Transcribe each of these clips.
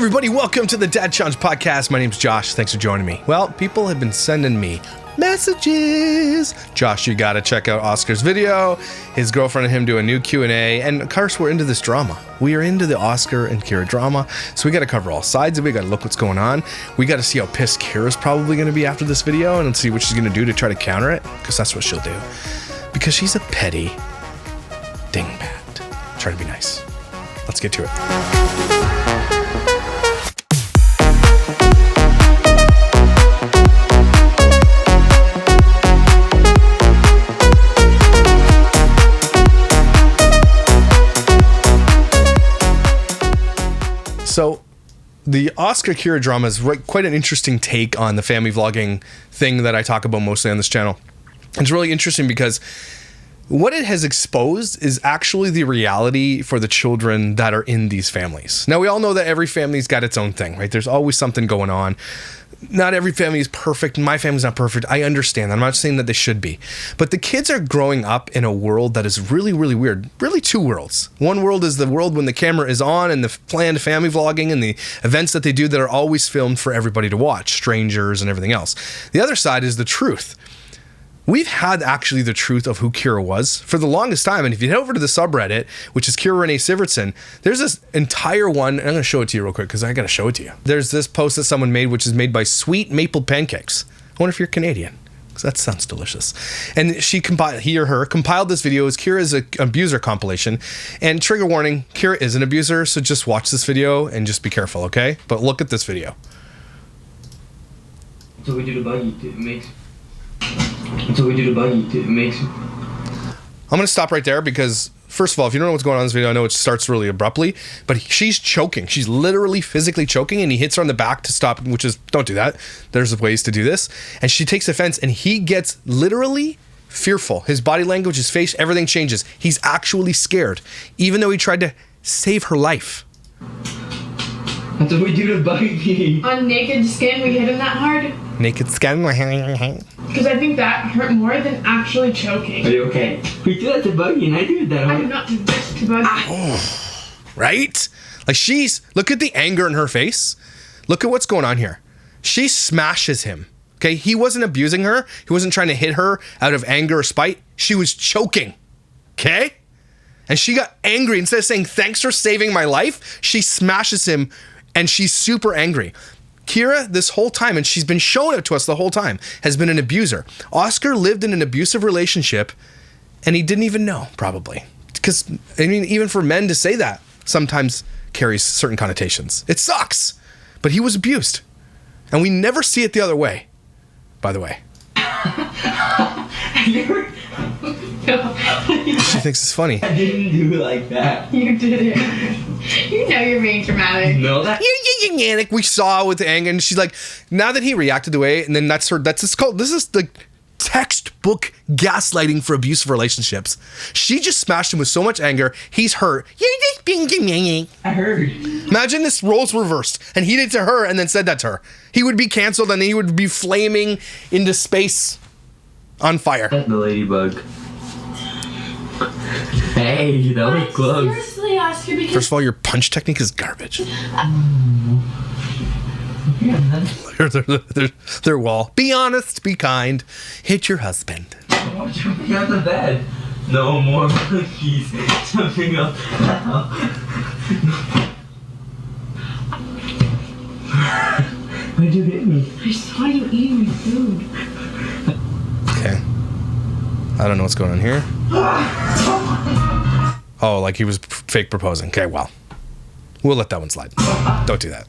everybody, welcome to the Dad Challenge Podcast. My name's Josh. Thanks for joining me. Well, people have been sending me messages. Josh, you gotta check out Oscar's video. His girlfriend and him do a new Q&A, and of course we're into this drama. We are into the Oscar and Kira drama, so we gotta cover all sides of it. We gotta look what's going on. We gotta see how pissed Kira's probably gonna be after this video, and see what she's gonna do to try to counter it, because that's what she'll do. Because she's a petty dingbat. Try to be nice. Let's get to it. So, the Oscar Kira drama is quite an interesting take on the family vlogging thing that I talk about mostly on this channel. It's really interesting because what it has exposed is actually the reality for the children that are in these families. Now, we all know that every family's got its own thing, right? There's always something going on. Not every family is perfect. My family's not perfect. I understand. I'm not saying that they should be. But the kids are growing up in a world that is really, really weird. Really two worlds. One world is the world when the camera is on and the planned family vlogging and the events that they do that are always filmed for everybody to watch, strangers and everything else. The other side is the truth. We've had actually the truth of who Kira was for the longest time. And if you head over to the subreddit, which is Kira Renee Sivertson, there's this entire one. And I'm going to show it to you real quick because I got to show it to you. There's this post that someone made, which is made by Sweet Maple Pancakes. I wonder if you're Canadian, because that sounds delicious. And he or her compiled this video as Kira's abuser compilation. And trigger warning, Kira is an abuser. So just watch this video and just be careful, okay? But look at this video. So we do the buggy. It makes... So we do the buggy. It makes... I'm going to stop right there because, first of all, if you don't know what's going on in this video, I know it starts really abruptly, but she's choking. She's literally physically choking, and he hits her on the back to stop, which is, don't do that. There's ways to do this. And she takes offense, and he gets literally fearful. His body language, his face, everything changes. He's actually scared, even though he tried to save her life. That's what we do to buggy. On naked skin, we hit him that hard. Naked skin? Because I think that hurt more than actually choking. Are you okay? We do that to buggy, and I do that. I do not do this to buggy. Oh, right? Like look at the anger in her face. Look at what's going on here. She smashes him. Okay, he wasn't abusing her. He wasn't trying to hit her out of anger or spite. She was choking. Okay? And she got angry. Instead of saying, thanks for saving my life, she smashes him, and she's super angry. Kira, this whole time, and she's been showing it to us the whole time, has been an abuser. Oscar lived in an abusive relationship, and he didn't even know, probably. Because, I mean, even for men to say that sometimes carries certain connotations. It sucks, but he was abused. And we never see it the other way, by the way. She thinks it's funny. I didn't do it like that. You did it. You know you're being dramatic. No, that... We saw with the anger, and she's like, now that he reacted the way, and then this is the textbook gaslighting for abusive relationships. She just smashed him with so much anger, he's hurt. You're just being dramatic. I heard. Imagine this roles reversed, and he did to her and then said that to her. He would be canceled, and he would be flaming into space on fire. That's the ladybug. Hey, that was close. Seriously, Oscar, because... First of all, your punch technique is garbage. Their wall. Be honest, be kind. Hit your husband. Oh, jumping out the bed. No more monkeys jumping up. Why'd you hit me? I saw you eating my food. Okay. I don't know what's going on here. Oh, like he was fake proposing. Okay, well. We'll let that one slide. Don't do that.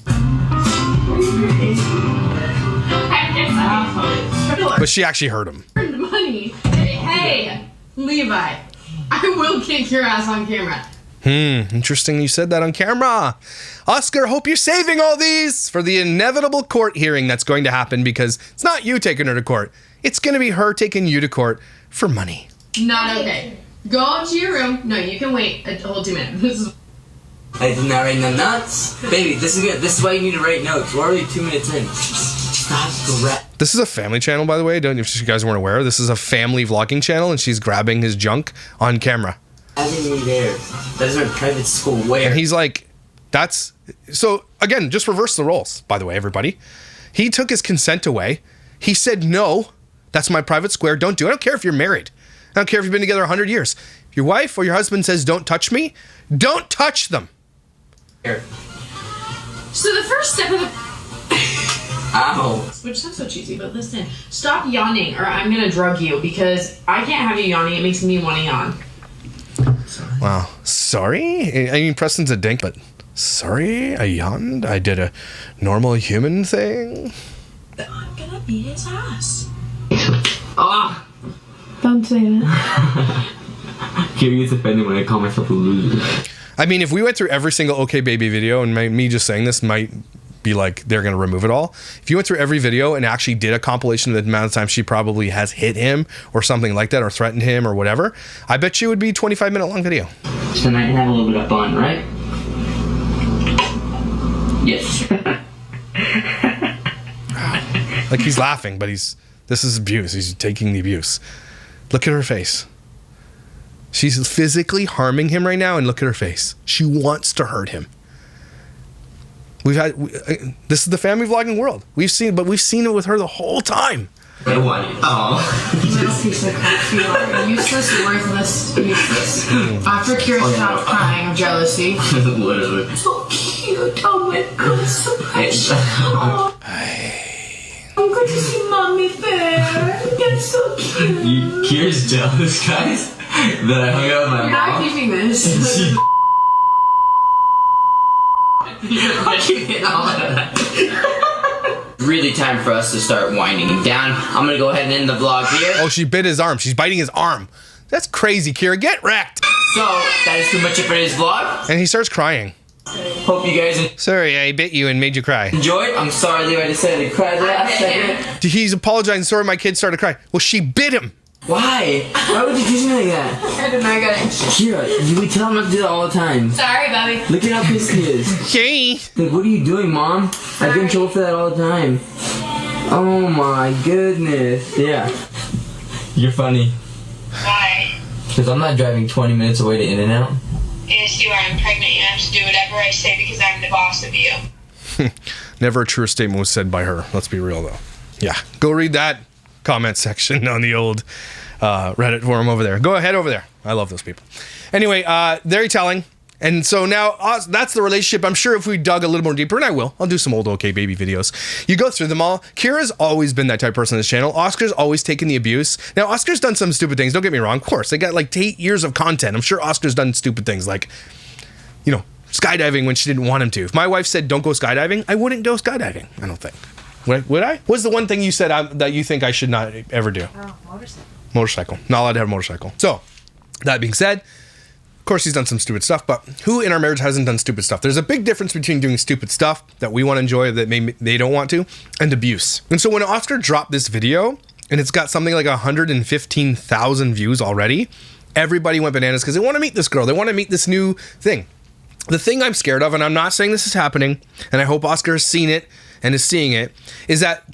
But she actually hurt him. Money. Hey, Levi. I will kick your ass on camera. Interesting you said that on camera. Oscar, hope you're saving all these for the inevitable court hearing that's going to happen, because it's not you taking her to court. It's going to be her taking you to court for money. Not okay. Go to your room. No, you can wait a whole 2 minutes. This is... I did not write no notes. Baby, this is good. This is why you need to write notes. We're already 2 minutes in. Stop. This is a family channel, by the way. If you guys weren't aware, this is a family vlogging channel, and she's grabbing his junk on camera. Having me there. That's our private school. Where? And he's like, That's so again, just reverse the roles, by the way, everybody. He took his consent away. He said, no, that's my private square. Don't do it. I don't care if you're married. I don't care if you've been together 100 years. If your wife or your husband says, don't touch me, don't touch them. Here. So the first step of the... Ow. Which sounds so cheesy, but listen. Stop yawning or I'm going to drug you because I can't have you yawning. It makes me want to yawn. Wow. Sorry? I mean, Preston's a dink, but sorry, I yawned. I did a normal human thing. I'm going to beat his ass. Ah! Don't say that. Kitty gets offended when I call myself a loser. I mean, if we went through every single OK Baby video, and me just saying this might be like they're going to remove it all. If you went through every video and actually did a compilation of the amount of times she probably has hit him or something like that or threatened him or whatever, I bet you it would be a 25-minute long video. So now I can have a little bit of fun, right? Yes. Like he's laughing, but this is abuse. He's taking the abuse. Look at her face. She's physically harming him right now, and look at her face. She wants to hurt him. This is the family vlogging world. We've seen it with her the whole time. I won. Oh. Little piece of crap. You are useless, worthless, useless. After Kira stopped crying of jealousy. Literally. So cute. Oh my god, so precious. Oh. I'm good to see mommy there. That's so cute. Kira's jealous, guys, that I hung out with my You're mom. not keeping this. I'm keeping all of that. Really time for us to start winding down. I'm gonna go ahead and end the vlog here. Oh, she bit his arm. She's biting his arm. That's crazy, Kira. Get wrecked. So, that is too much for today's vlog. And he starts crying. Hope you guys Sorry, I bit you and made you cry. enjoyed. I'm sorry, Levi decided to cry the last second. He's apologizing. Sorry, my kid started crying. Well, she bit him. Why? Why would you do something like that? I did not get it. Kira, we tell him not to do that all the time. Sorry, Bobby. Look at how pissed he is. Hey. Like, what are you doing, Mom? I get in trouble for that all the time. Oh my goodness. Yeah. You're funny. Why? Because I'm not driving 20 minutes away to In-N-Out. Yes, you are. I'm pregnant. You have to do whatever I say because I'm the boss of you. Never a truer statement was said by her. Let's be real, though. Yeah. Go read that comment section on the old Reddit forum over there. Go ahead over there. I love those people. Anyway, very telling. And so now that's the relationship. I'm sure if we dug a little more deeper, and I'll do some old OK Baby videos. You go through them all. Kira's always been that type of person on this channel. Oscar's always taken the abuse. Now, Oscar's done some stupid things. Don't get me wrong. Of course, they got like 8 years of content. I'm sure Oscar's done stupid things like, skydiving when she didn't want him to. If my wife said, don't go skydiving, I wouldn't go skydiving. I don't think. Would I? What's the one thing you said that you think I should not ever do? Oh, motorcycle. Motorcycle. Not allowed to have a motorcycle. So, that being said, of course he's done some stupid stuff, but who in our marriage hasn't done stupid stuff? There's a big difference between doing stupid stuff that we want to enjoy that maybe they don't want to, and abuse. And so when Oscar dropped this video, and it's got something like 115,000 views already, everybody went bananas because they want to meet this girl. They want to meet this new thing. The thing I'm scared of, and I'm not saying this is happening, and I hope Oscar has seen it and is seeing it, is that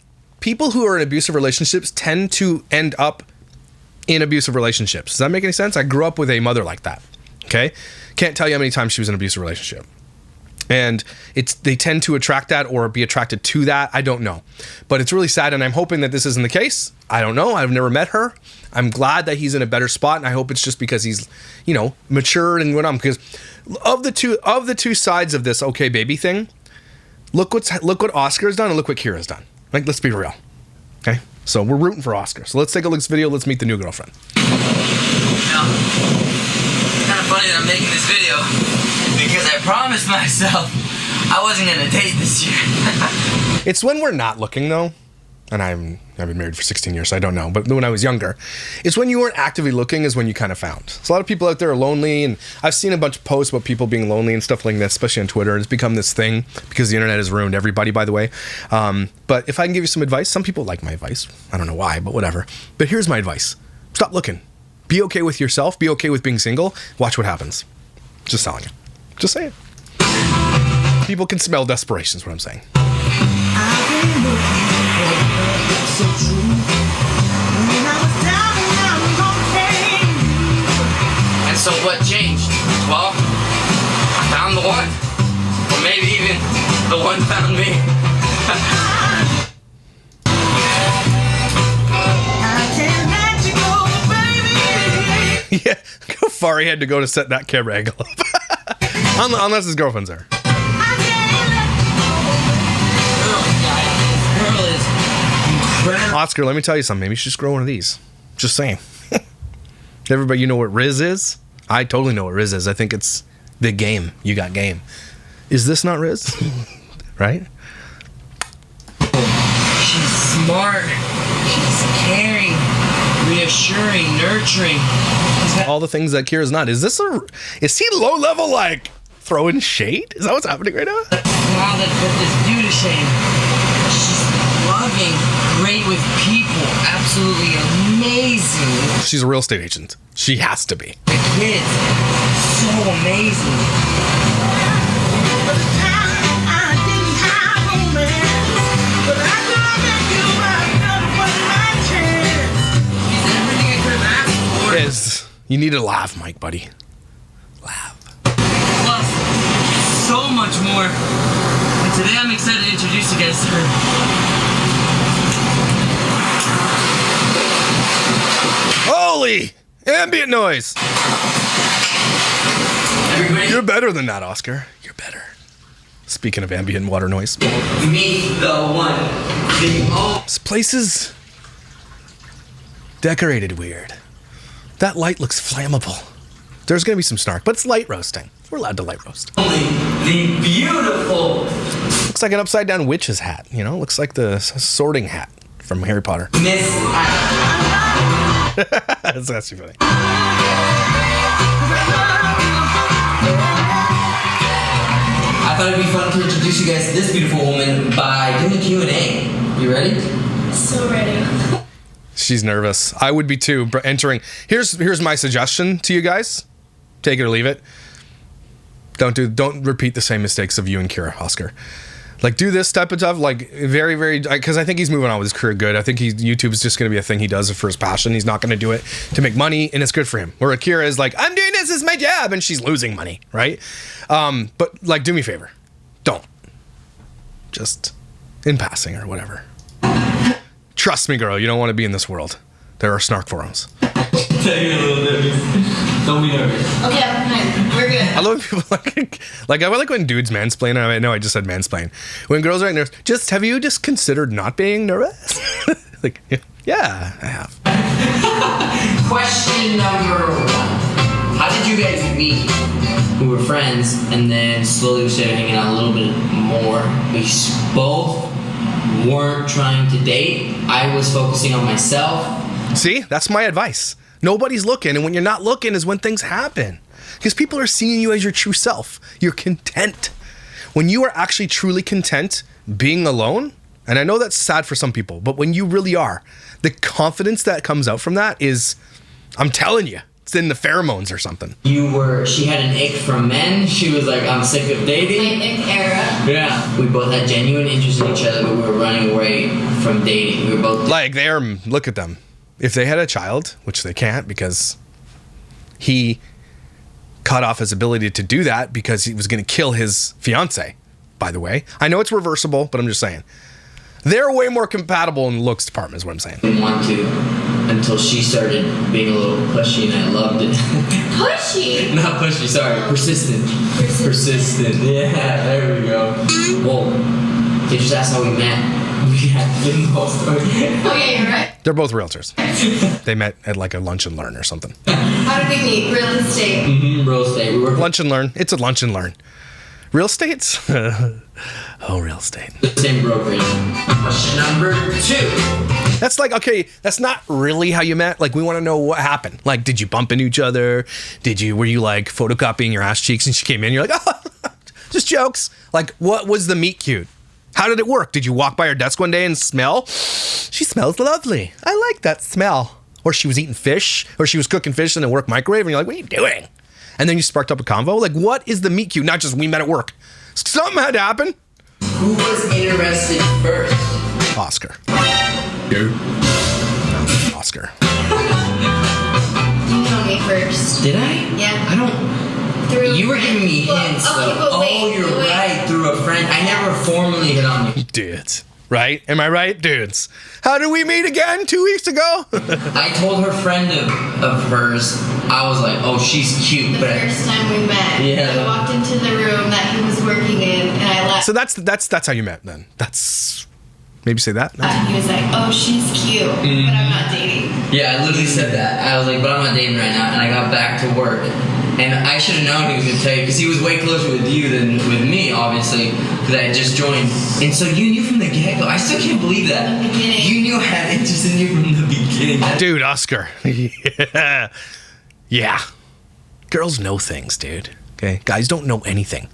people who are in abusive relationships tend to end up in abusive relationships. Does that make any sense? I grew up with a mother like that. Okay? Can't tell you how many times she was in an abusive relationship. And they tend to attract that or be attracted to that. I don't know. But it's really sad, and I'm hoping that this isn't the case. I don't know. I've never met her. I'm glad that he's in a better spot, and I hope it's just because he's, matured and went on. Because of the two sides of this OK Baby thing, look what Oscar's done and look what Kira's done. Like, let's be real. Okay? So we're rooting for Oscar. So let's take a look at this video. Let's meet the new girlfriend. It's kind of funny that I'm making this video because I promised myself I wasn't going to date this year. It's when we're not looking, though. And I've been married for 16 years, so I don't know. But when I was younger, it's when you weren't actively looking is when you kind of found. So a lot of people out there are lonely, and I've seen a bunch of posts about people being lonely and stuff like that, especially on Twitter. It's become this thing because the internet has ruined everybody, by the way. But if I can give you some advice, some people like my advice. I don't know why, but whatever. But here's my advice. Stop looking. Be okay with yourself. Be okay with being single. Watch what happens. Just telling you. Just saying. People can smell desperation is what I'm saying. So true. When I was down and out and gonna And so what changed? Well, I found the one. For The one found me. I can't let you go, baby. Yeah, how far he had to go to set that camera angle up. Unless his girlfriend's there. Girl is incredible. Oscar, let me tell you something. Maybe you should just grow one of these. Just saying. Everybody, you know what Riz is? I totally know what Riz is. I think it's big game. You got game. Is this not Riz? Right? She's smart. She's caring, reassuring, nurturing. All the things that Kira's not. Is he low level, like throwing shade? Is that what's happening right now? Wow, that put this dude to shame. She's loving, great with people, absolutely amazing. She's a real estate agent. She has to be. The kids, so amazing. But the time I didn't have romance, but I could make you another one my chance. She's everything I could have asked for. Is you need to laugh, Mike, buddy. Laugh. Plus, so much more. And today I'm excited to introduce you guys to her. Holy ambient noise! Everybody, You're better than that, Oscar. You're better. Speaking of ambient water noise, meet the one, the only. this place is decorated weird. That light looks flammable. There's gonna be some snark, but it's light roasting. We're allowed to light roast. The beautiful Looks like an upside down witch's hat, you know? Looks like the sorting hat from Harry Potter. Miss That's actually funny. I thought it'd be fun to introduce you guys to this beautiful woman by doing a Q&A. You ready? So ready. She's nervous. I would be too. Entering. Here's my suggestion to you guys. Take it or leave it. Don't repeat the same mistakes of you and Kira, Oscar. Like, do this type of stuff, like, very, very, because I think he's moving on with his career good. I think YouTube is just going to be a thing he does for his passion. He's not going to do it to make money, and it's good for him. Where Kira is like, I'm doing this as my job, and she's losing money, right? But, like, do me a favor. Don't. Just in passing or whatever. Trust me, girl, you don't want to be in this world. There are snark forums. Tell you a little nervous. Don't be nervous. Okay, I'm fine. We're good. I love when people like I like when dudes mansplain. I know I just said mansplain. When girls are nervous, have you just considered not being nervous? Like, yeah, I have. Question number 1. How did you guys meet? We were friends, and then slowly we started hanging out a little bit more. We both weren't trying to date. I was focusing on myself. See, that's my advice. Nobody's looking, and when you're not looking is when things happen. Because people are seeing you as your true self. You're content. When you are actually truly content being alone, and I know that's sad for some people, but when you really are, the confidence that comes out from that is, I'm telling you, it's in the pheromones or something. She had an ick from men. She was like, I'm sick of dating. My ick era. Yeah. We both had genuine interest in each other, but we were running away from dating. We were both Like, look at them. If they had a child, which they can't because he cut off his ability to do that because he was going to kill his fiance, by the way. I know it's reversible, but I'm just saying. They're way more compatible in the looks department is what I'm saying. didn't want to until she started being a little pushy, and I loved it. Pushy. Not pushy, sorry. Persistent. Persistent. Yeah, there we go. Well, they just asked how we met. We had the whole story. Okay, you're right. They're both realtors. They met at like a lunch and learn or something. How did we meet? Real estate. Real estate. We were Lunch and learn. It's a lunch and learn. Real estate? Oh, real estate. the same brokerage. Question number 2. That's like, okay, that's not really how you met. Like, we want to know what happened. Like, did you bump into each other? Were you like photocopying your ass cheeks and she came in? You're like, oh, just jokes. Like, what was the meet cute? How did it work? Did you walk by her desk one day and smell? She smells lovely. I like that smell. Or she was eating fish, or she was cooking fish in the work microwave, and you're like, what are you doing? And then you sparked up a convo. Like, what is the meet cute? Not just we met at work. Something had to happen. Who was interested first? Oscar. Oscar. You know me first. Did I? Yeah. I don't through. You were giving me hints, though. Oh, you're right, through a friend. I never formally hit on you. Dudes. Right? Am I right? Dudes. How did we meet again 2 weeks ago? I told her friend of hers, I was like, oh, she's cute. The first time we met, I walked into the room that he was working in, and I left. So that's how you met then. That's maybe say that. No? He was like, oh, she's cute, but I'm not dating. Yeah, I literally said that. I was like, but I'm not dating right now, and I got back to work. And I should have known he was going to tell you, because he was way closer with you than with me, obviously, because I had just joined. And so you knew from the get-go. I still can't believe that. From the beginning. You knew I had interest in you from the beginning. Dude, Oscar. Yeah. Yeah. Girls know things, dude. Okay? Guys don't know anything.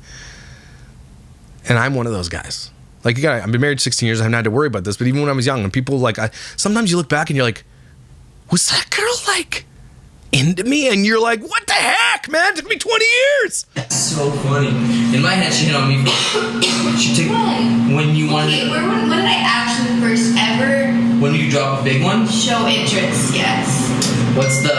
And I'm one of those guys. Like, I've been married 16 years. I haven't had to worry about this. But even when I was young, and people, like, sometimes you look back and you're like, was that girl, like, into me? And you're like, what the heck, man? It took me 20 years. That's so funny. In my head, she hit on me. She took when you wanted. Okay, when did I actually first ever? When you drop a big one? Show interest, yes. What's the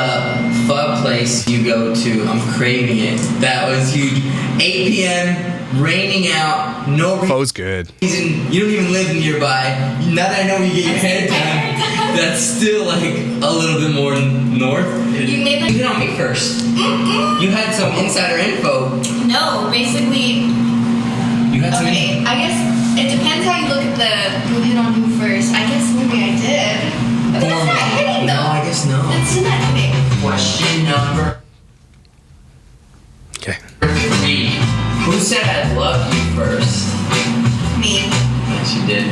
pho place you go to? I'm craving it. That was huge. 8 p.m., raining out, no Pho's good. reason. You don't even live nearby. Now that I know where you get your hair done, that's still like a little bit more north. You made like. You hit on me first. You had some insider info. No, basically. You had some. Okay, I guess it depends how you look at the who hit on who first. I guess maybe I did. But that's not hitting though. No, I guess no. That's not hitting. Question number Okay. 3. Who said I love you first? Me. Yes, you did.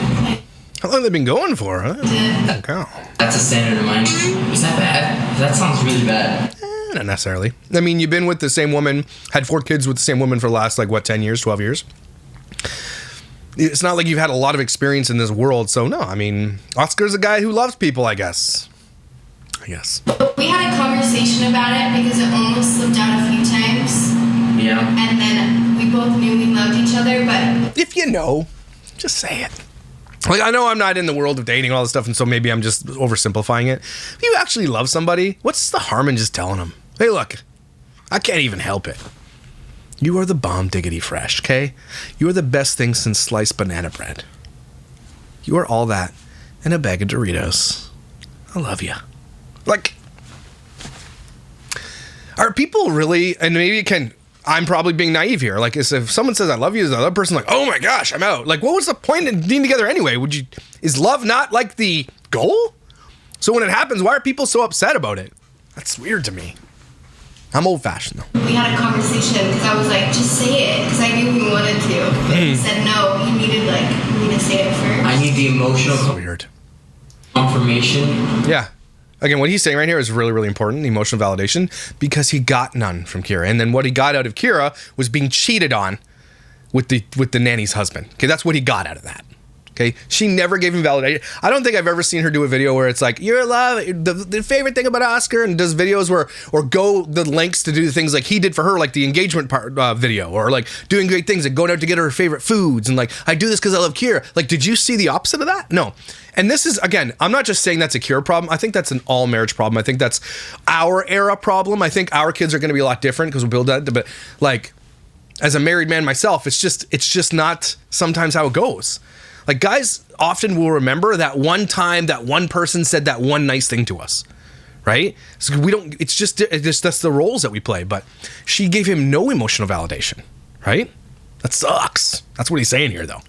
How long have they been going for, huh? Did. Okay. That's a standard of mine. Is that bad? That sounds really bad. Not necessarily. I mean, you've been with the same woman, had 4 kids with the same woman for the last, like, what, 10 years, 12 years? It's not like you've had a lot of experience in this world, so no, I mean, Oscar's a guy who loves people, I guess. We had a conversation about it because it almost slipped out a few times. Yeah. And then we both knew we loved each other, but If you know, just say it. Like, I know I'm not in the world of dating and all this stuff, and so maybe I'm just oversimplifying it. If you actually love somebody, what's the harm in just telling them, hey, look, I can't even help it. You are the bomb diggity fresh, okay? You are the best thing since sliced banana bread. You are all that and a bag of Doritos. I love you. Like, are people really, and maybe it can, I'm probably being naive here. Like, if someone says I love you, is the other person like, oh my gosh, I'm out. Like, what was the point in being together anyway? Is love not like the goal? So when it happens, why are people so upset about it? That's weird to me. I'm old fashioned though. we had a conversation because I was like, just say it, because I knew he wanted to. But he said no, he needed like me to say it first. I need the emotional Weird. confirmation. Yeah. Again, what he's saying right here is really, really important, emotional validation, because he got none from Kira. And then what he got out of Kira was being cheated on with the nanny's husband. Okay, that's what he got out of that. Okay, she never gave him validation. I don't think I've ever seen her do a video where it's like, you're love, the favorite thing about Oscar, and does videos where, or go the lengths to do the things like he did for her, like the engagement part video, or like doing great things, like going out to get her favorite foods, and like, I do this because I love Kira. Like, did you see the opposite of that? No. And this is, again, I'm not just saying that's a Kira problem. I think that's an all marriage problem. I think that's our era problem. I think our kids are going to be a lot different because we'll build that, but like, as a married man myself, it's just not sometimes how it goes. Like, guys often will remember that one time that one person said that one nice thing to us, right? So we don't, it's just that's the roles that we play. But she gave him no emotional validation, right? That sucks. That's what he's saying here, though.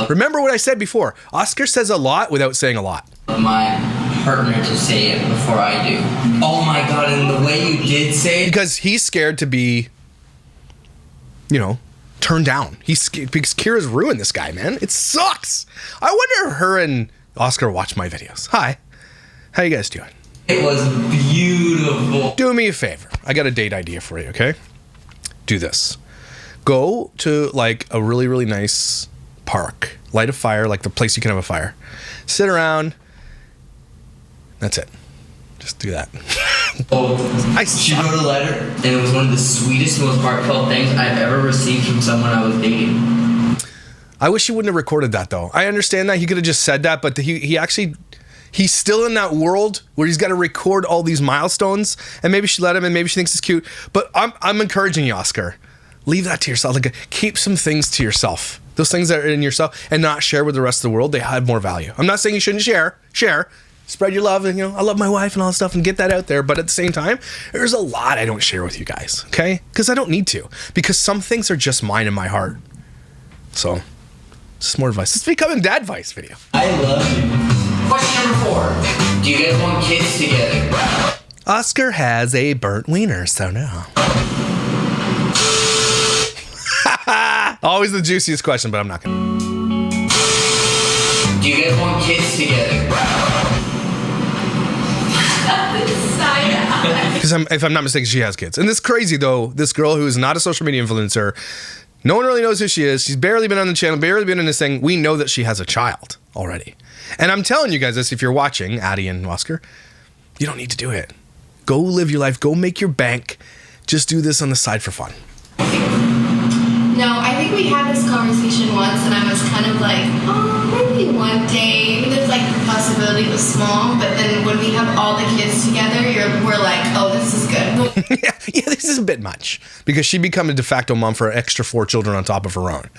Remember what I said before. Oscar says a lot without saying a lot. My partner to say it before I do. Oh my God, and the way you did say it. Because he's scared to be, turned down. Because Kira's ruined this guy, man. It sucks. I wonder if her and Oscar watch my videos. Hi. How you guys doing? It was beautiful. Do me a favor. I got a date idea for you, okay? Do this. Go to, like, a really, really nice park. Light a fire, like the place you can have a fire. Sit around. That's it. Just do that. She wrote a letter, and it was one of the sweetest, most heartfelt things I've ever received from someone I was dating. I wish he wouldn't have recorded that, though. I understand that. He could have just said that, but he actually He's still in that world where he's got to record all these milestones, and maybe she let him, and maybe she thinks it's cute. But I'm encouraging you, Oscar. Leave that to yourself. Like, keep some things to yourself. Those things that are in yourself, and not share with the rest of the world. They have more value. I'm not saying you shouldn't share. Spread your love, and I love my wife and all that stuff, and get that out there. But at the same time, there's a lot I don't share with you guys, okay? Because I don't need to. Because some things are just mine in my heart. So, just more advice. It's becoming dad advice video. I love you. Question number 4. Do you guys want kids together? Oscar has a burnt wiener, so no. Always the juiciest question, but I'm not gonna. Do you guys want kids together? Because if I'm not mistaken, she has kids. And this crazy, though, this girl who is not a social media influencer, no one really knows who she is. She's barely been on the channel, barely been in this thing. We know that she has a child already. And I'm telling you guys this, if you're watching, Addie and Oscar, you don't need to do it. Go live your life. Go make your bank. Just do this on the side for fun. No, I think we had this conversation once, and I was kind of like, oh, maybe one day, even if like the possibility was small. But then when we have all the kids together, we're like, oh, this is good. yeah, this is a bit much, because she become a de facto mom for an extra 4 children on top of her own,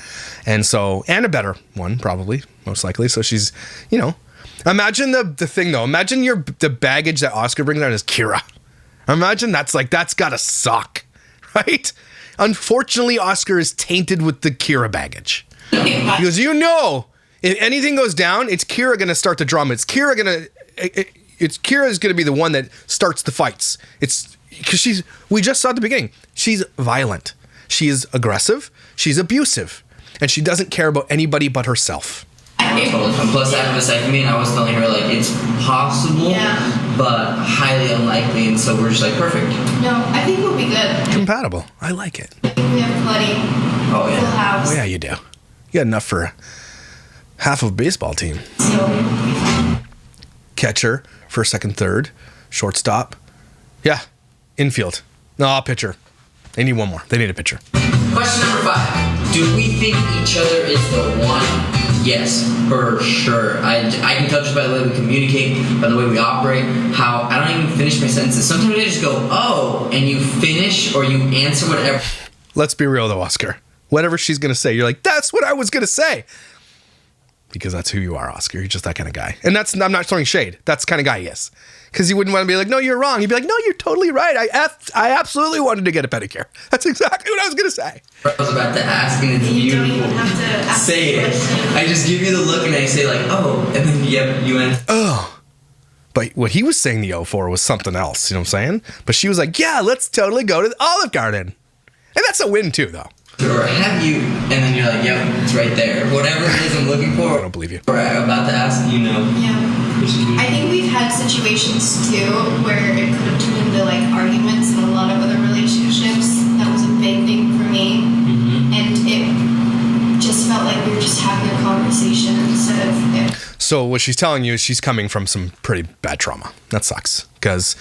and a better one probably, most likely. So she's, imagine the thing though. Imagine the baggage that Oscar brings out is Kira. Imagine that's gotta suck, right? Unfortunately, Oscar is tainted with the Kira baggage. Because if anything goes down, it's Kira going to start the drama. Kira's going to be the one that starts the fights. It's because we just saw at the beginning, she's violent. She is aggressive. She's abusive. And she doesn't care about anybody but herself. Plus, I have a vasectomy, and I was telling her, it's possible, but highly unlikely, and so we're just perfect. No, I think we'll be good. Compatible. I like it. I think we have plenty. Oh, yeah. Full house. Oh, yeah, you do. You got enough for half of a baseball team. So, catcher, first, second, third, shortstop. Yeah, infield. No, pitcher. They need one more. They need a pitcher. Question number 5. Do we think each other is the one? Yes, for sure. I can tell just by the way we communicate, by the way we operate, how I don't even finish my sentences. Sometimes I just go, oh, and you finish or you answer whatever. Let's be real though, Oscar. Whatever she's going to say, you're like, that's what I was going to say. Because that's who you are, Oscar. You're just that kind of guy. And I'm not throwing shade. That's the kind of guy he is. Because he wouldn't want to be like, no, you're wrong. He'd be like, no, you're totally right. I absolutely wanted to get a pedicure. That's exactly what I was going to say. I was about to ask, and it's you beautiful. don't even have to ask say it. I just give you the look, and I say oh, and then yep, you went. Oh. But what he was saying the O for was something else. You know what I'm saying? But she was like, yeah, let's totally go to the Olive Garden. And that's a win too, though. Or have you, and then you're like, yep, it's right there. Whatever it is I'm looking for. I don't believe you. Or I'm about to ask, Yeah. I think we've had situations too where it could have turned into arguments in a lot of other relationships. That was a big thing for me. Mm-hmm. And it just felt like we were just having a conversation instead of... So what she's telling you is she's coming from some pretty bad trauma. That sucks. Because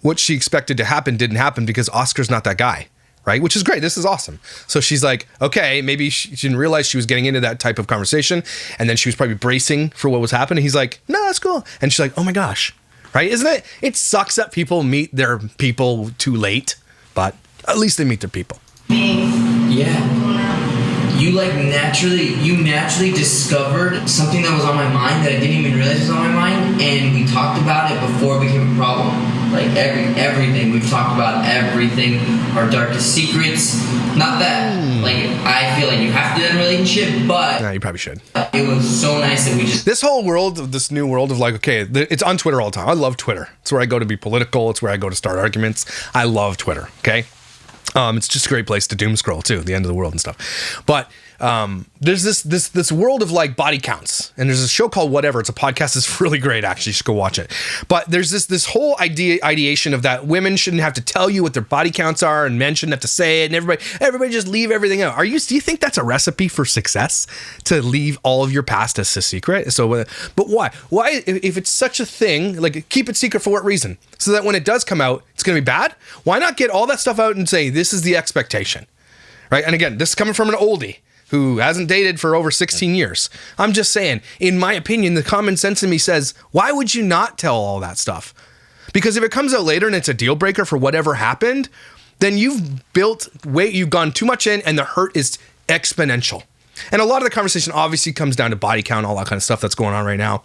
what she expected to happen didn't happen because Oscar's not that guy. Right? Which is great. This is awesome. So she's like, okay, maybe she didn't realize she was getting into that type of conversation. And then she was probably bracing for what was happening. He's like, no, that's cool. And she's like, oh my gosh. Right? Isn't it? It sucks that people meet their people too late, but at least they meet their people. yeah. You naturally discovered something that was on my mind that I didn't even realize was on my mind, and we talked about it before it became a problem. Everything. We've talked about everything, our darkest secrets. Not that, I feel like you have to do that in a relationship, but... Yeah, you probably should. It was so nice that we just... This whole world, this new world of it's on Twitter all the time. I love Twitter. It's where I go to be political. It's where I go to start arguments. I love Twitter, okay? It's just a great place to doom scroll too, the end of the world and stuff. But there's this world of body counts, and there's a show called Whatever. It's a podcast. It's really great, actually. You should go watch it. But there's this whole ideation of that women shouldn't have to tell you what their body counts are, and men shouldn't have to say it, and everybody just leave everything out. Do you think that's a recipe for success, to leave all of your past as a secret? So, but why? Why, if it's such a thing, keep it secret for what reason? So that when it does come out, it's going to be bad? Why not get all that stuff out and say, this is the expectation, right? And again, this is coming from an oldie. who hasn't dated for over 16 years. I'm just saying, in my opinion, the common sense in me says, why would you not tell all that stuff? Because if it comes out later and it's a deal breaker for whatever happened, then you've gone too much in, and the hurt is exponential. And a lot of the conversation obviously comes down to body count, all that kind of stuff that's going on right now.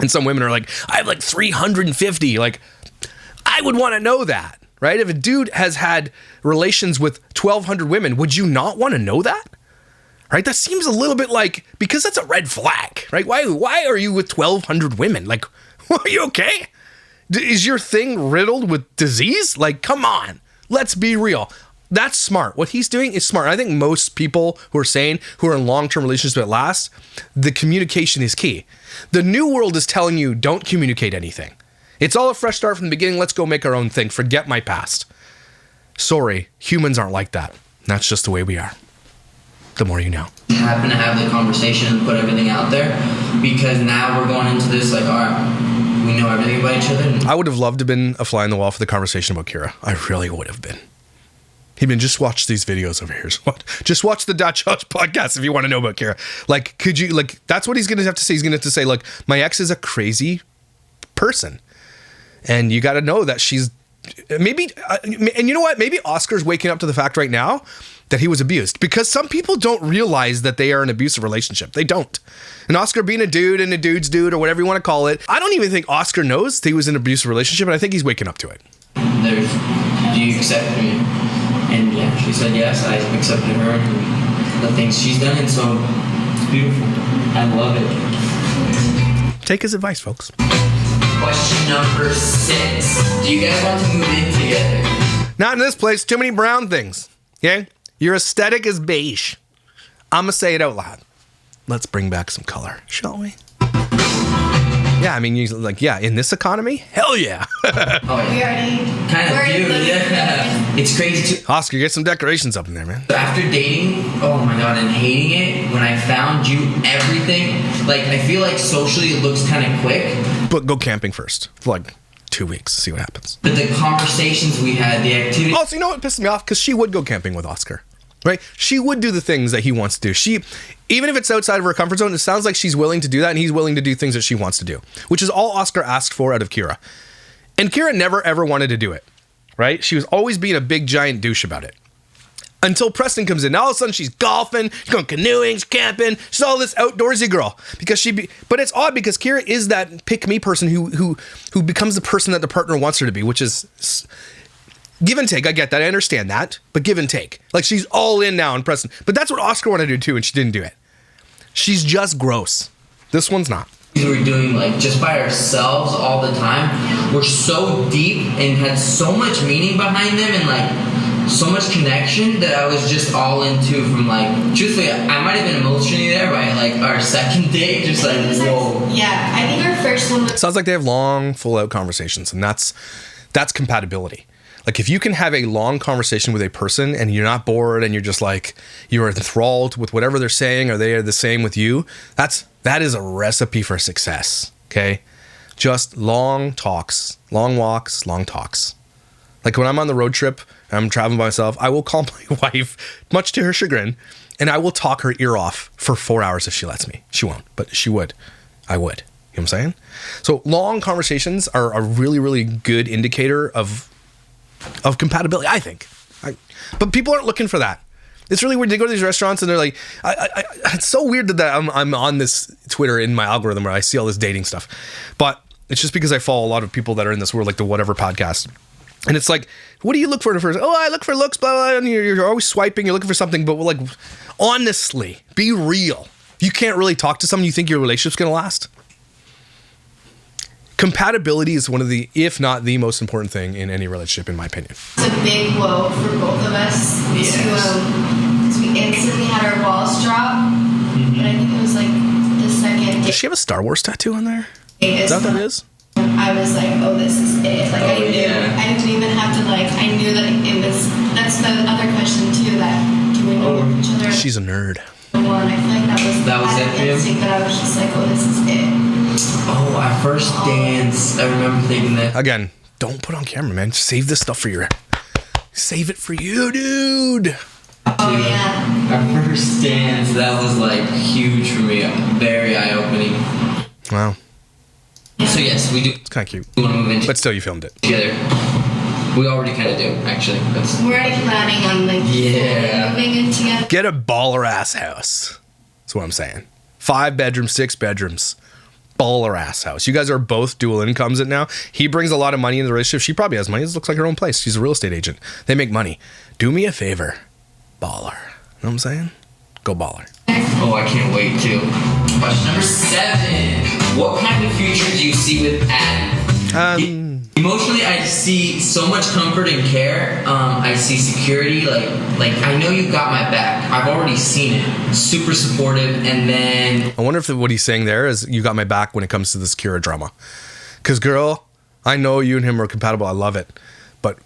And some women are like, I have like 350. Like, I would want to know that, right? If a dude has had relations with 1,200 women, would you not want to know that? Right? That seems a little bit like, because that's a red flag, right? Why are you with 1,200 women? Like, are you okay? Is your thing riddled with disease? Like, come on, let's be real. That's smart. What he's doing is smart. I think most people who are in long-term relationships that last, the communication is key. The new world is telling you, don't communicate anything. It's all a fresh start from the beginning. Let's go make our own thing. Forget my past. Sorry, humans aren't like that. That's just the way we are. The more you know. Happen to have the conversation and put everything out there, because now we're going into this like, all right, we know everything about each other. I would have loved to have been a fly on the wall for the conversation about Kira. I really would have been. He'd been, just watch these videos over here. Just watch the Dutch House podcast if you want to know about Kira. Like, could you, like, that's what he's going to have to say. He's going to have to say, look, my ex is a crazy person. And you got to know that she's, maybe, and you know what? Maybe Oscar's waking up to the fact right now that he was abused. Because some people don't realize that they are in an abusive relationship. They don't. And Oscar being a dude and a dude's dude, or whatever you want to call it, I don't even think Oscar knows that he was in an abusive relationship, and I think he's waking up to it. Do you accept me? And yeah, she said yes. I accepted her and the things she's done, and so it's beautiful. I love it. Take his advice, folks. Question number 6. Do you guys want to move in together? Not in this place. Too many brown things. Okay? Your aesthetic is beige. I'm going to say it out loud. Let's bring back some color, shall we? Yeah, I mean, in this economy? Hell yeah. Oh, yeah. We already kind of do, yeah. It's crazy too. Oscar, get some decorations up in there, man. After dating, oh my god, and hating it, when I found you, everything, like, I feel like socially it looks kind of quick. But go camping first for like 2 weeks, see what happens. But the conversations we had, the activity. Oh, so you know what pissed me off? Because she would go camping with Oscar, right? She would do the things that he wants to do. Even if it's outside of her comfort zone, it sounds like she's willing to do that, and he's willing to do things that she wants to do, which is all Oscar asked for out of Kira. And Kira never, ever wanted to do it, right? She was always being a big, giant douche about it. Until Preston comes in. Now all of a sudden she's golfing, she's going canoeing, she's camping. She's all this outdoorsy girl. But it's odd because Kira is that pick-me person who becomes the person that the partner wants her to be, which is give and take. I get that. I understand that. But give and take. Like, she's all in now on Preston. But that's what Oscar wanted to do too, and she didn't do it. She's just gross. This one's not. We're doing like just by ourselves all the time. We're so deep and had so much meaning behind them, and like so much connection that I was just all into from like, truthfully, I might have been emotionally there by like our second date, just like, whoa. Yeah, I think our first one was... Sounds like they have long, full-out conversations, and that's compatibility. Like, if you can have a long conversation with a person and you're not bored and you're just like, you're enthralled with whatever they're saying, or they are the same with you, that is a recipe for success, okay? Just long talks, long walks, long talks. Like, when I'm on the road trip and I'm traveling by myself, I will call my wife, much to her chagrin, and I will talk her ear off for 4 hours if she lets me. She won't, but she would. I would. You know what I'm saying? So long conversations are a really, really good indicator of compatibility, I think. But people aren't looking for that. It's really weird. They go to these restaurants and they're like, it's so weird that I'm on this Twitter in my algorithm where I see all this dating stuff. But it's just because I follow a lot of people that are in this world, like the Whatever podcast. And it's like, what do you look for in a person? Oh, I look for looks, blah, blah, and you're always swiping, you're looking for something. But like, honestly, be real. You can't really talk to someone you think your relationship's going to last. Compatibility is one of the, if not the most important thing in any relationship, in my opinion. It's a big whoa for both of us. Yes. Because we instantly had our walls drop. But I think it was like the second Does she have a Star Wars tattoo on there? day. Is that what that is? I was like, oh, this is it. Like, I knew. Yeah. I didn't even have to, like, I knew that it was, that's the other question too, that do we know each other? She's a nerd. And I feel like that was it for you? instinct that I was just like, oh, this is it. Oh, our first dance, I remember thinking that. Again, don't put on camera, man. Save this stuff for save it for you, dude. Oh, yeah. Our first stands. That was like huge for me. Very eye-opening. Wow. So yes, we do. It's kind of cute. We want to move into But still, you filmed it. together. We already kind of do, actually. That's, We're already planning on like Yeah. moving in together. Get a baller ass house. That's what I'm saying. 5 bedrooms, 6 bedrooms. Baller ass house. You guys are both dual incomes it now. He brings a lot of money into the relationship. She probably has money. This looks like her own place. She's a real estate agent. They make money. Do me a favor. Baller. Know what I'm saying? Go baller. oh, I can't wait too. Question number 7. What kind of future do you see with Adam? Emotionally, I see so much comfort and care. I see security. Like I know you got my back. I've already seen it. Super supportive. And then I wonder if what he's saying there is you got my back when it comes to this Kira drama. Because, girl, I know you and him are compatible. I love it. But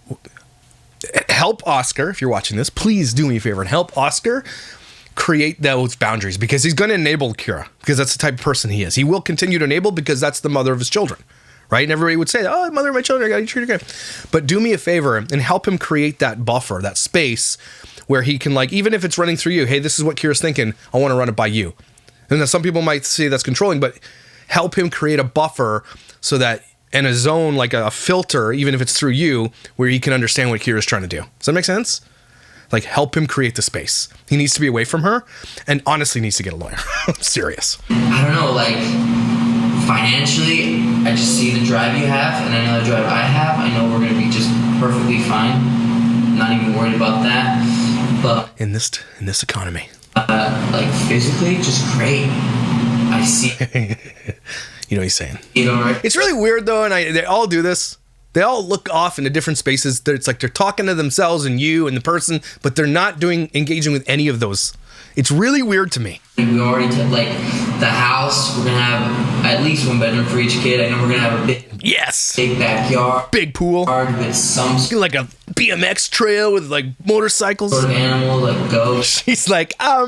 help Oscar, if you're watching this, please do me a favor and help Oscar create those boundaries, because he's going to enable Kira, because that's the type of person he is. He will continue to enable because that's the mother of his children, right? And everybody would say, oh, mother of my children, I got to treat her good. But do me a favor and help him create that buffer, that space where he can, like, even if it's running through you, hey, this is what Kira's thinking, I want to run it by you. And then some people might say that's controlling, but help him create a buffer so that in a zone, like a filter, even if it's through you, where he can understand what Kira's trying to do. Does that make sense? Like, help him create the space. He needs to be away from her, and honestly needs to get a lawyer. I'm serious. I don't know, like financially, I just see the drive you have, and I know the drive I have. I know we're gonna be just perfectly fine. Not even worried about that. But In this economy. like physically, just great. I see You know what he's saying. it already. It's really weird though, and they all do this. They all look off into different spaces. It's like they're talking to themselves and you and the person, but they're not engaging with any of those. It's really weird to me. We already took like the house. We're gonna have at least 1 bedroom for each kid. I know we're gonna have a big backyard, Big pool. with some sort Like a BMX trail with like motorcycles. of animal, like goats. She's like, I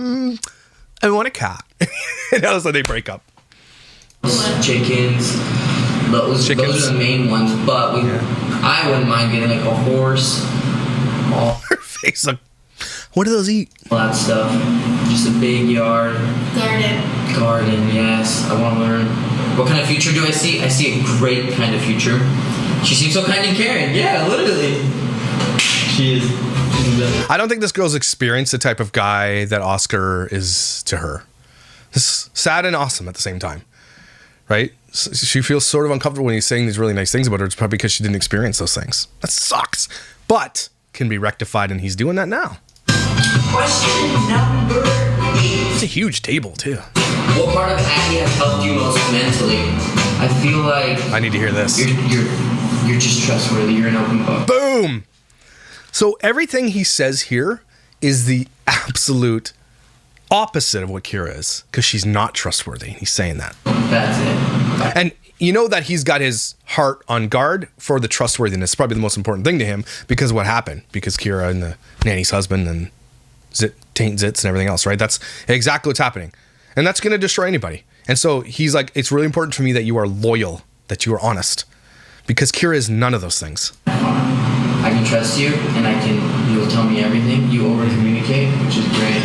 want a cat. And all of a sudden they break up. Chickens. Those are the main ones, but I wouldn't mind getting like a horse, all Her face like, what do those eat? that stuff. Just a big yard, garden. Yes, I want to learn. What kind of future do I see? I see a great kind of future. She seems so kind and caring. Yeah, literally. She is. I don't think this girl's experienced the type of guy that Oscar is to her. This is sad and awesome at the same time, right? She feels sort of uncomfortable when he's saying these really nice things about her. It's probably because she didn't experience those things. That sucks, but can be rectified, and he's doing that now. Question number 8. It's a huge table too. What part of Aggie has helped you most mentally? I feel like I need to hear this. You're just trustworthy. You're an open book. Boom. So everything he says here is the absolute opposite of what Kira is, because she's not trustworthy. He's saying that. That's it. And you know that he's got his heart on guard for the trustworthiness. Probably the most important thing to him because of what happened. Because Kira and the nanny's husband and taint zits and everything else, right? That's exactly what's happening. And that's going to destroy anybody. And so he's like, it's really important for me that you are loyal, that you are honest. Because Kira is none of those things. I can trust you, and you'll tell me everything. You over-communicate, which is great.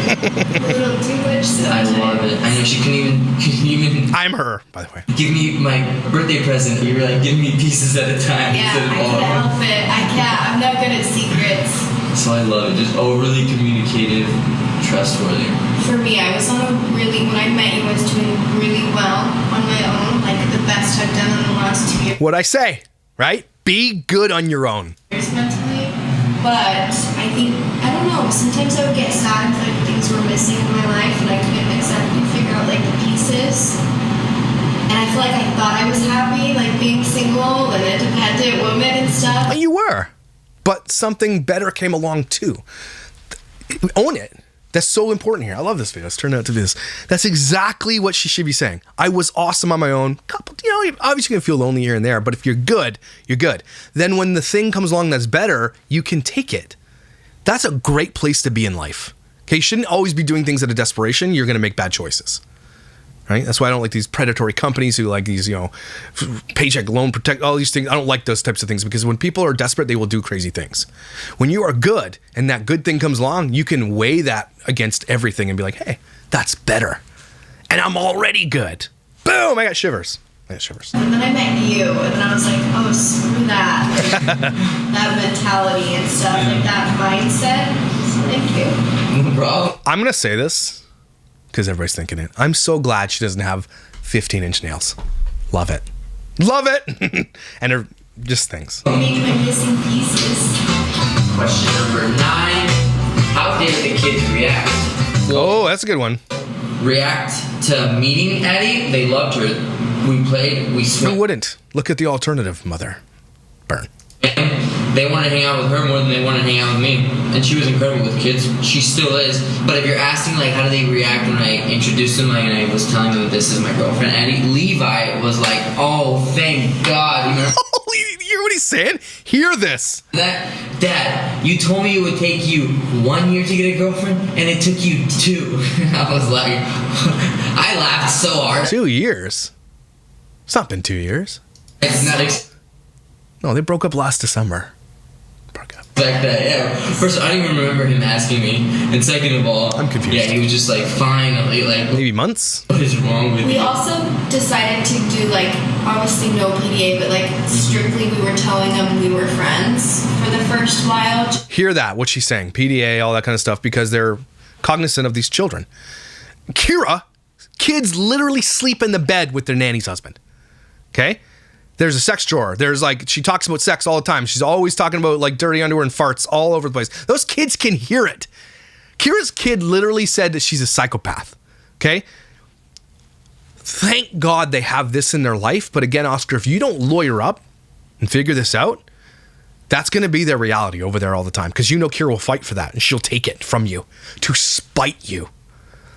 A little too much I sometimes. love it. I know she couldn't even I'm her, by the way. give me my birthday present. You were like, give me pieces at a time Yeah, instead of I all can't at once. help it. I can't. I'm not good at secrets. So I love it. Just overly communicative, trustworthy. For me, I was when I met you, I was doing really well on my own, like the best I've done in the last 2 years What'd I say, right? Be good on your own. mentally. But I think, I don't know, sometimes I would get sad and feel like things were missing in my life and I couldn't exactly figure out like the pieces. And I feel like I thought I was happy, like being single and a independent woman and stuff. You were. But something better came along too. Own it. That's so important here. I love this video. It's turned out to be this. That's exactly what she should be saying. I was awesome on my own. You're obviously going to feel lonely here and there, but if you're good, you're good. Then when the thing comes along that's better, you can take it. That's a great place to be in life. Okay, you shouldn't always be doing things out of desperation. You're going to make bad choices. Right? That's why I don't like these predatory companies who like these, paycheck loan protect, all these things. I don't like those types of things because when people are desperate, they will do crazy things. When you are good and that good thing comes along, you can weigh that against everything and be like, hey, that's better. And I'm already good. Boom, I got shivers. And then I met you, and then I was like, oh, screw that. That mentality and stuff, like that mindset. So thank you. Bro. I'm going to say this because everybody's thinking it. I'm so glad she doesn't have 15-inch nails. Love it. Love it. And they're just things. Make my missing pieces. Question number 9. How did the kids react? Oh, that's a good one. React to meeting Addie. They loved her. We played. We Who swam. wouldn't? Look at the alternative, mother. Burn. They want to hang out with her more than they want to hang out with me. And she was incredible with kids. She still is. But if you're asking, like, how do they react when I introduced them, like, and I was telling them this is my girlfriend, Addie, Levi was like, oh, thank God. You remember You hear what he's saying? Hear this. that? Dad, you told me it would take you 1 year to get a girlfriend, and it took you 2. I was like, I laughed so hard. 2 years? It's not been 2 years. It's not No, they broke up last December. Broke up. like that, yeah. First, I don't even remember him asking me. And second of all, I'm confused. Yeah, he was just like, finally, like, Maybe months? what is wrong with We you? also decided to do, like, obviously no PDA, but, like, strictly we were telling them we were friends for the first while. Hear that, what she's saying. PDA, all that kind of stuff, because they're cognizant of these children. Kira, kids literally sleep in the bed with their nanny's husband. Okay? There's a sex drawer. There's like, she talks about sex all the time. She's always talking about like dirty underwear and farts all over the place. Those kids can hear it. Kira's kid literally said that she's a psychopath. Okay? Thank God they have this in their life. But again, Oscar, if you don't lawyer up and figure this out, that's going to be their reality over there all the time. Because Kira will fight for that and she'll take it from you to spite you.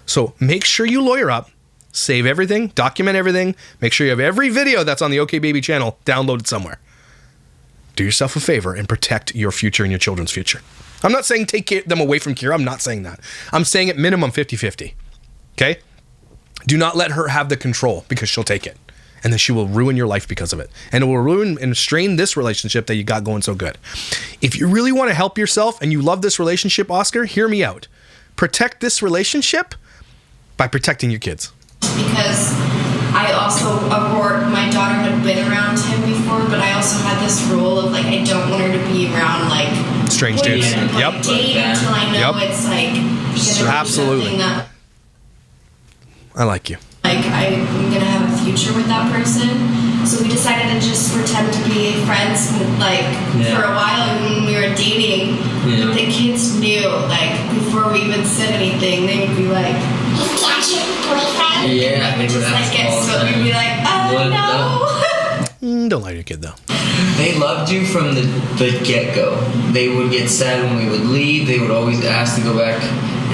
So make sure you lawyer up. Save everything, document everything, make sure you have every video that's on the OK Baby channel downloaded somewhere. Do yourself a favor and protect your future and your children's future. I'm not saying take them away from Kira. I'm not saying that. I'm saying at minimum 50-50. Okay? Do not let her have the control because she'll take it. And then she will ruin your life because of it. And it will ruin and strain this relationship that you got going so good. If you really want to help yourself and you love this relationship, Oscar, hear me out. Protect this relationship by protecting your kids. Because I also, my daughter had been around him before, but I also had this rule of, like, I don't want her to be around, like, strange dudes. and, like, Yep. date until I know Yep. it's, like, gonna be Absolutely. something that, I like you. like, I'm gonna have a future with that person. So we decided to just pretend to be friends, like, Yeah. for a while. And when we were dating, Yeah. the kids knew, like, before we even said anything, they would be like, Is that your boyfriend? Yeah, and they we would just, like, ask get all the so, time. we'd be like, What no. Don't lie to your kid, though. They loved you from the get-go. They would get sad when we would leave. They would always ask to go back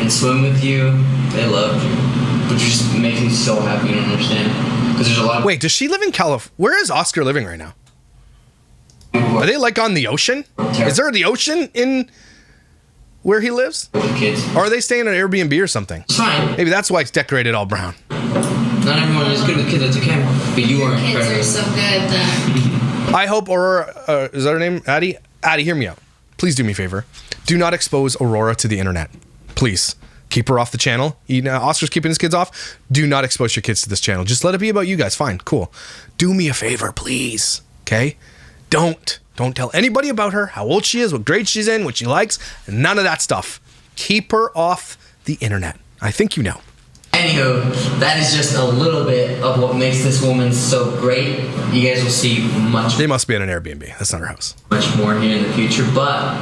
and swim with you. They loved you. But you just make me so happy, you don't understand. Because there's a lot of Wait, does she live in California? Where is Oscar living right now? Are they like on the ocean? Is there the ocean in where he lives? with kids. Or are they staying at an Airbnb or something? It's fine. Maybe that's why it's decorated all brown. Not everyone is good with kids, that's okay. But you are Kids incredible. are so good at that. I hope Aurora, is that her name? Addie? Addie, hear me out. Please do me a favor. Do not expose Aurora to the internet. Please. Keep her off the channel. Oscar's keeping his kids off. Do not expose your kids to this channel. Just let it be about you guys. Fine. Cool. Do me a favor, please. Okay? Don't tell anybody about her, how old she is, what grade she's in, what she likes. None of that stuff. Keep her off the internet. I think you know. Anywho, that is just a little bit of what makes this woman so great. You guys will see much They must be in an Airbnb. That's not her house. more here in the future. But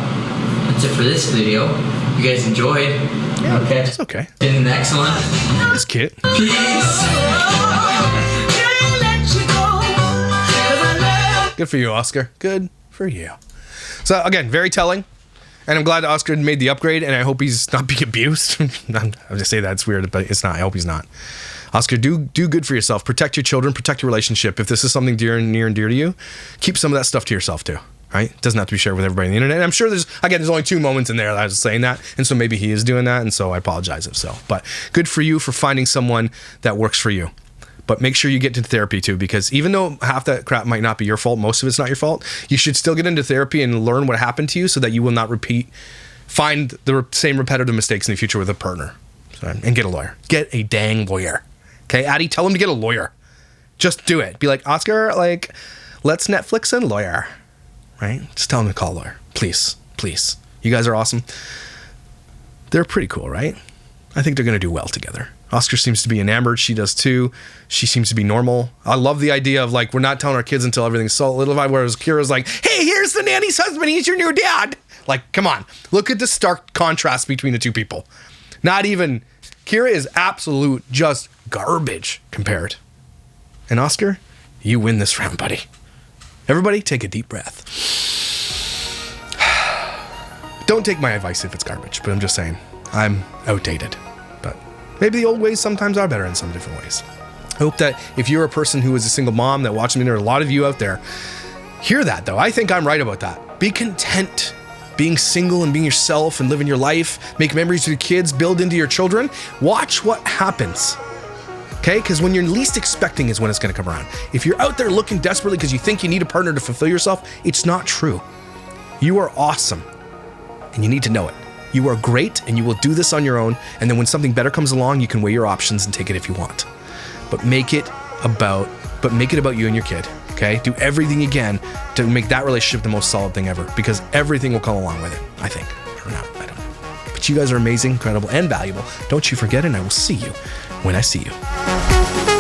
that's it for this video. You guys enjoyed. Yeah, Okay. it's okay. In the next one. It's cute. Peace. Good for you, Oscar. Good for you. So again, very telling. And I'm glad Oscar made the upgrade, and I hope he's not being abused. I'll just say that it's weird, but it's not. I hope he's not. Oscar, do good for yourself. Protect your children. Protect your relationship. If this is something near and dear to you, keep some of that stuff to yourself too. right? It doesn't have to be shared with everybody on the internet. And I'm sure there's only 2 moments in there that I was saying that. And so maybe he is doing that. And so I apologize if so. But good for you for finding someone that works for you. But make sure you get to therapy too, because even though half that crap might not be your fault, most of it's not your fault, you should still get into therapy and learn what happened to you so that you will not find the same repetitive mistakes in the future with a partner. And get a lawyer. Get a dang lawyer. Okay, Addie, tell him to get a lawyer. Just do it. Be like, Oscar, like, let's Netflix and lawyer. Right? Just tell him to call a lawyer. Please. Please. You guys are awesome. They're pretty cool, right? I think they're going to do well together. Oscar seems to be enamored. She does too. She seems to be normal. I love the idea of like, we're not telling our kids until everything's solidified, whereas Kira's like, hey, here's the nanny's husband. He's your new dad. Like, come on. Look at the stark contrast between the two people. Not even, Kira is absolute just garbage compared. And Oscar, you win this round, buddy. Everybody take a deep breath. Don't take my advice if it's garbage, but I'm just saying, I'm outdated. But maybe the old ways sometimes are better in some different ways. I hope that if you're a person who is a single mom that watches me, there are a lot of you out there, hear that though. I think I'm right about that. Be content being single and being yourself and living your life. Make memories with your kids, build into your children. Watch what happens. Okay? Because when you're least expecting is when it's going to come around. If you're out there looking desperately because you think you need a partner to fulfill yourself, it's not true. You are awesome. And you need to know it. You are great and you will do this on your own. And then when something better comes along, you can weigh your options and take it if you want. But make it about you and your kid. Okay? Do everything you can to make that relationship the most solid thing ever, because everything will come along with it, I think. Or not, I don't know. But you guys are amazing, incredible, and valuable. Don't you forget it, and I will see you when I see you.